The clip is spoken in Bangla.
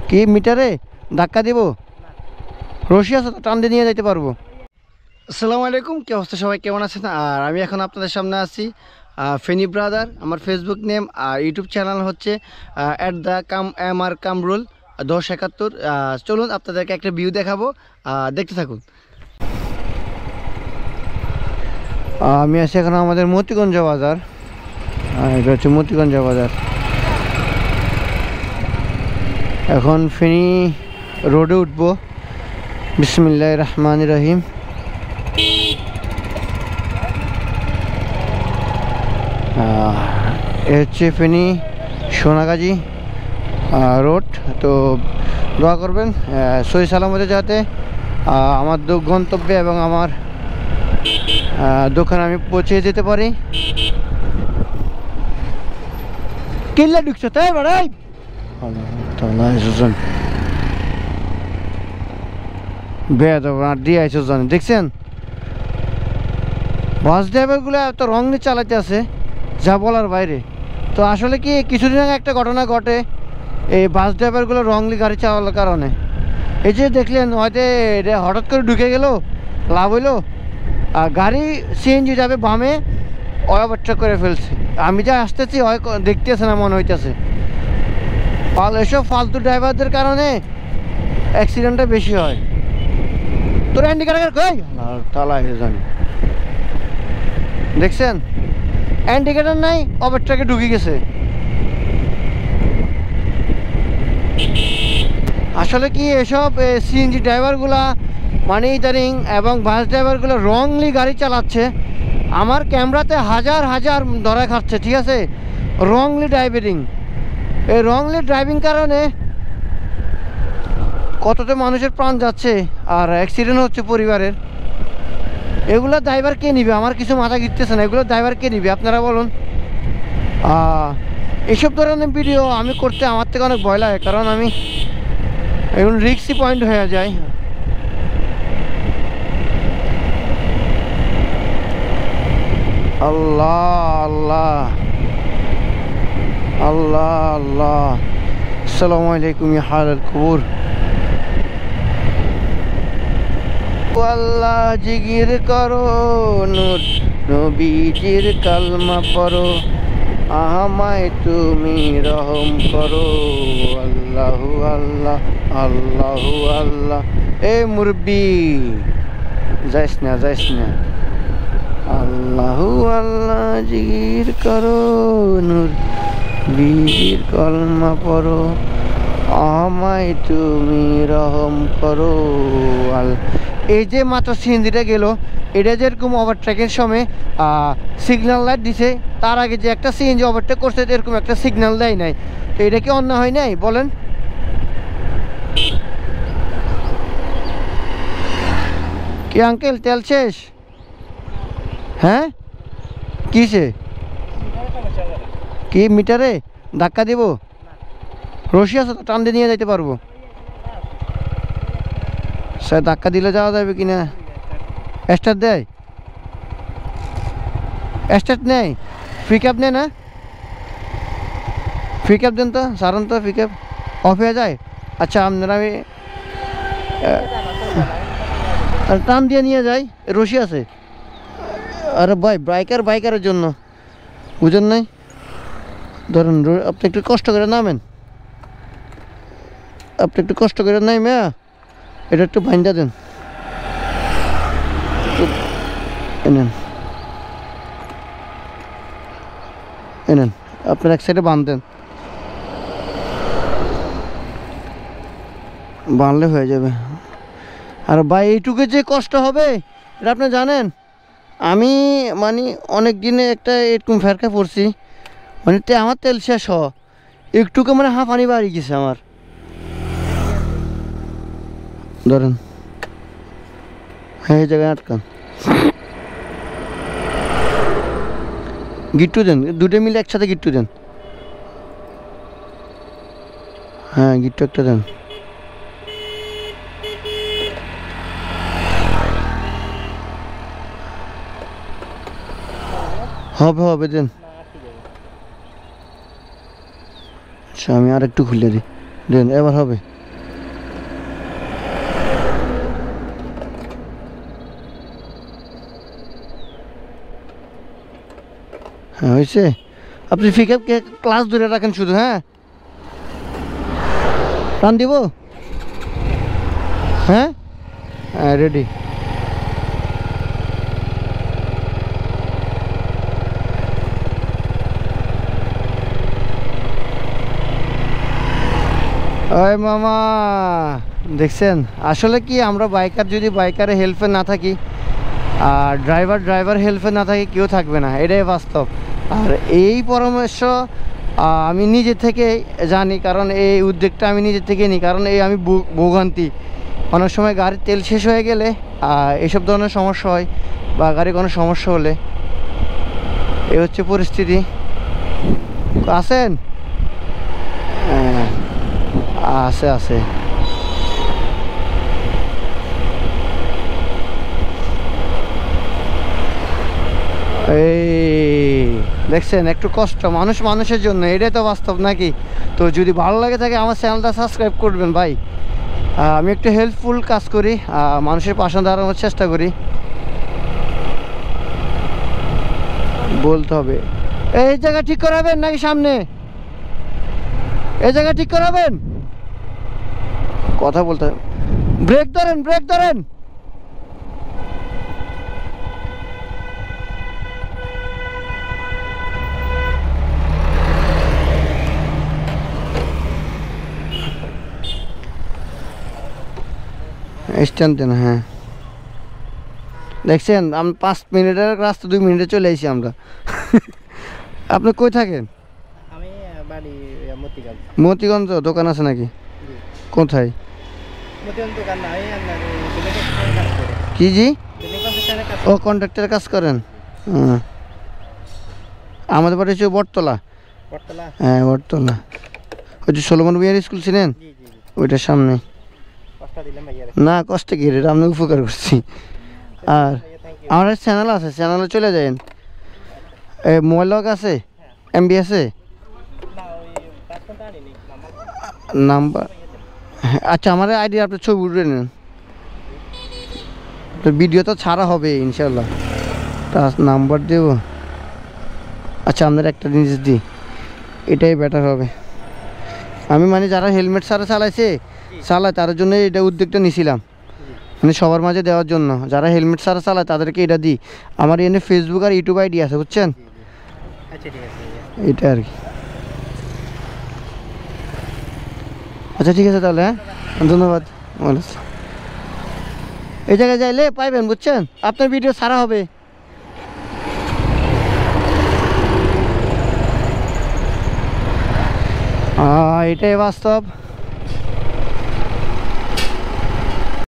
কি মিটারে ধাক্কা দিব? রশি আছে তো, টান দিয়ে নিয়ে যাইতে পারবো। আসসালামু আলাইকুম, কি অবস্থা সবাই, কেমন আছেন? আর আমি এখন আপনাদের সামনে আছি ফেনী ব্রাদার। আমার ফেসবুক নেম আর ইউটিউব চ্যানেল হচ্ছে @কামরুল 1071। চলুন আপনাদেরকে একটা ভিউ দেখাবো, দেখতে থাকুন। আমি আছি এখন আমাদের মতিগঞ্জ বাজার। এটা হচ্ছে মতিগঞ্জ বাজার। এখন ফেনী রোডে উঠবো। বিসমিল্লাহির রহমানির রহিম। এ হচ্ছে ফেনী সোনাগাজী রোড। তো দোয়া করবেন সহি সালামতে যাতে আমার গন্তব্যে এবং আমার দোকানে আমি পৌঁছে যেতে পারি। কিল্লা ঢুকছো তাই বাড়াই দিয়ে আইসো জানি, দেখছেন বাস ড্রাইভারগুলো এত রং নিয়ে চালাতে আছে যা বলার বাইরে। তো আসলে কি কিছুদিন আগে একটা ঘটনা ঘটে এই বাস ড্রাইভারগুলো রংলি গাড়ি চালানোর কারণে। এই যে দেখলেন হয়তো হঠাৎ করে ঢুকে গেল, লাভ হইলো, আর গাড়ি সিএনজি যাবে বামে, ওভারটেক করে ফেলছে। আমি যা আসতেছি হয় দেখতেছে না মনে হইতেছে। এসব ফালতু ড্রাইভারদের কারণে অ্যাক্সিডেন্টটা বেশি হয়। তোর ইন্ডিকেটার কই তালা জানি, দেখছেন ইন্ডিকেটার নাই, ওভারটেকে ঢুকে গেছে। আসলে কি এসব সিএনজি ড্রাইভারগুলা মানে ইদানিং এবং বাস ড্রাইভারগুলো রংলি গাড়ি চালাচ্ছে। আমার ক্যামেরাতে হাজার হাজার ধরা খাচ্ছে, ঠিক আছে, রংলি ড্রাইভিং। এই রংলি ড্রাইভিং কারণে কতটা মানুষের প্রাণ যাচ্ছে আর অ্যাক্সিডেন্ট হচ্ছে পরিবারের। এগুলো ড্রাইভার কে নিবে? আমার কিছু মাথা ঘিরতেছে না, এগুলো ড্রাইভার কে নিবে আপনারা বলুন। এইসব ধরনের ভিডিও আমি করতে আমার থেকে অনেক ভয় লাগে, কারণ আমি এখন রিস্কি পয়েন্ট হয়ে যায়। আল্লাহ আল্লাহ আল্লাহ আল্লাহ। আসসালামু আলাইকুম ইয়া হালাল কুবুর। আল্লাহ জিকির করো, নূর নবীজির কালমা পড়ো, আমায় তুমি রহম করো। আল্লাহু আল্লাহ আল্লাহু আল্লাহ। এ মুরব্বি যাইস না যাইস না। আল্লাহু আল্লাহ জিকির করো, নূর নবীজির কালমা পড়ো, আমায় তুমি রহম করো। এই যে মাত্র সিএনজিটা গেল, এটা যেরকম ওভারটেকের সময় সিগন্যাল লাইট দিছে, তার আগে যে একটা সিএনজি ওভারটেক করছে এরকম একটা সিগন্যাল দেয় নাই। তো এটা কি অন্য হয় নাই বলেন? কি আঙ্কেল তেল শেষ? হ্যাঁ কিসে? কি মিটারে ধাক্কা দিব? রশি আছে তো, টান দিয়ে নিয়ে যাইতে পারবো। স্যার ধাক্কা দিলে যাওয়া যাবে কি না? স্টার্ট দেয়? স্টার্ট নেই, পিক আপ নেয় না? পিক আপ দেন তো, সারান তো, পিক আপ অফ হয়ে যায়। আচ্ছা আপনারা আমি টান দিয়ে নিয়ে যাই, রশি আছে। আরে ভাই বাইকারের জন্য বুঝেন নাই? ধরুন আপনি একটু কষ্ট করে নামেন, আপনি একটু কষ্ট করে নামে এটা একটু ভাইন্দা দেন, এনেন এনেন, আপনার এক সাইডে বাঁধেন, বাঁধলে হয়ে যাবে। আর ভাই এইটুকু যে কষ্ট হবে এটা আপনি জানেন? আমি মানে অনেক দিনে একটা এরকম ফেরকা পড়ছি, মানে আমার তেল শেষ একটুকে মানে হাঁপানি বাড়ি গেছে আমার। ধরেন হ্যাঁ, এই জায়গায় আটকান, গিট্টু দেন, দুটো মিলে একসাথে গিট্টু দেন। হ্যাঁ গিট্টু একটা দেন। হবে হবে দেন। আচ্ছা আমি আর একটু খুলে দিই, দেন এবার হবে। হ্যাঁ হয়েছে। আপনি ফিকআপকে ক্লাস ধরে রাখেন শুধু, হ্যাঁ টান দিব, হ্যাঁ হ্যাঁ রেডি। ওই মামা দেখছেন, আসলে কি আমরা বাইকার যদি বাইকারের হেল্পে না থাকি আর ড্রাইভার হেল্পে না থাকে, কেউ থাকবে না, এটাই বাস্তব। আর এই পরামর্শ আমি নিজে থেকে জানি, কারণ এই উদ্যোগটা আমি নিজে থেকে নিই, কারণ এই আমি ভোগান্তি। অনেক সময় গাড়ির তেল শেষ হয়ে গেলে এইসব ধরনের সমস্যা হয়, বা গাড়ি কোনো সমস্যা হলে এই হচ্ছে পরিস্থিতি। আছেন? হ্যাঁ আছে আছে। এই দেখছেন, একটু কষ্ট মানুষের জন্য, এটাই তো বাস্তব নাকি? তো যদি ভালো লাগে থাকে আমার চ্যানেলটা সাবস্ক্রাইব করবেন ভাই। আমি একটু হেল্পফুল কাজ করি, মানুষের পাশে দাঁড়ানোর চেষ্টা করি, বলতে হবে। এই জায়গা ঠিক করাবেন নাকি সামনে? এই জায়গা ঠিক করাবেন, কথা বলতে হবে। ব্রেক ধরেন, ব্রেক ধরেন। স্ট্যান্ড দেন, হ্যাঁ দেখছেন আমি 5 মিনিটের রাস্তা 2 মিনিটে চলে আসি আমরা। আপনি কই থাকেন? আমি বাড়ি মতিগঞ্জ। মতিগঞ্জ দোকান আছে নাকি? কোথায়? মতিগঞ্জ দোকান নাই, আপনার কাজ করে। কি জি? কাজ। ও কন্ট্রাক্টরের কাজ করেন? আমাদের বাড়ি হচ্ছে বটতলা। বটতলা? হ্যাঁ বটতলা, ওই যে সোলোমন বিহার স্কুল ছিলেন, জি জি জি। ওইটার সামনে। কষ্ট দিলাম ভাইয়া। না কষ্ট কি রে, আপনি উপকার করছি। আর আমার চ্যানেল আছে, চ্যানেলে চলে যাবেন। মোবাইল লক আছে, এমবি আছে, না ওই পাসপোর্ট আনিনি, নাম্বার। আচ্ছা আমার আইডি আপনি ছবি উঠে নেন, তো ভিডিও তো ছাড়া হবে ইনশাল্লাহ, তার নাম্বার দেব। আচ্ছা আপনার একটা জিনিস দিই, এটাই বেটার হবে। আমি মানে যারা হেলমেট ছাড়া চালায় তাদের জন্য এটা উদ্যোগটা নিয়েছিলাম, মানে সবার মাঝে দেওয়ার জন্য। যারা হেলমেট ছাড়া চালায় তাদেরকে এটা দিই। আমার এনে ফেসবুক আর ইউটিউব আইডি আছে, বুঝছেন? আচ্ছা ঠিক আছে এটা আর কি। আচ্ছা ঠিক আছে তাহলে, হ্যাঁ ধন্যবাদ। এই জায়গায় যাইলে পাইবেন, বুঝছেন? আপনার ভিডিও ছাড়া হবে। এটাই বাস্তব।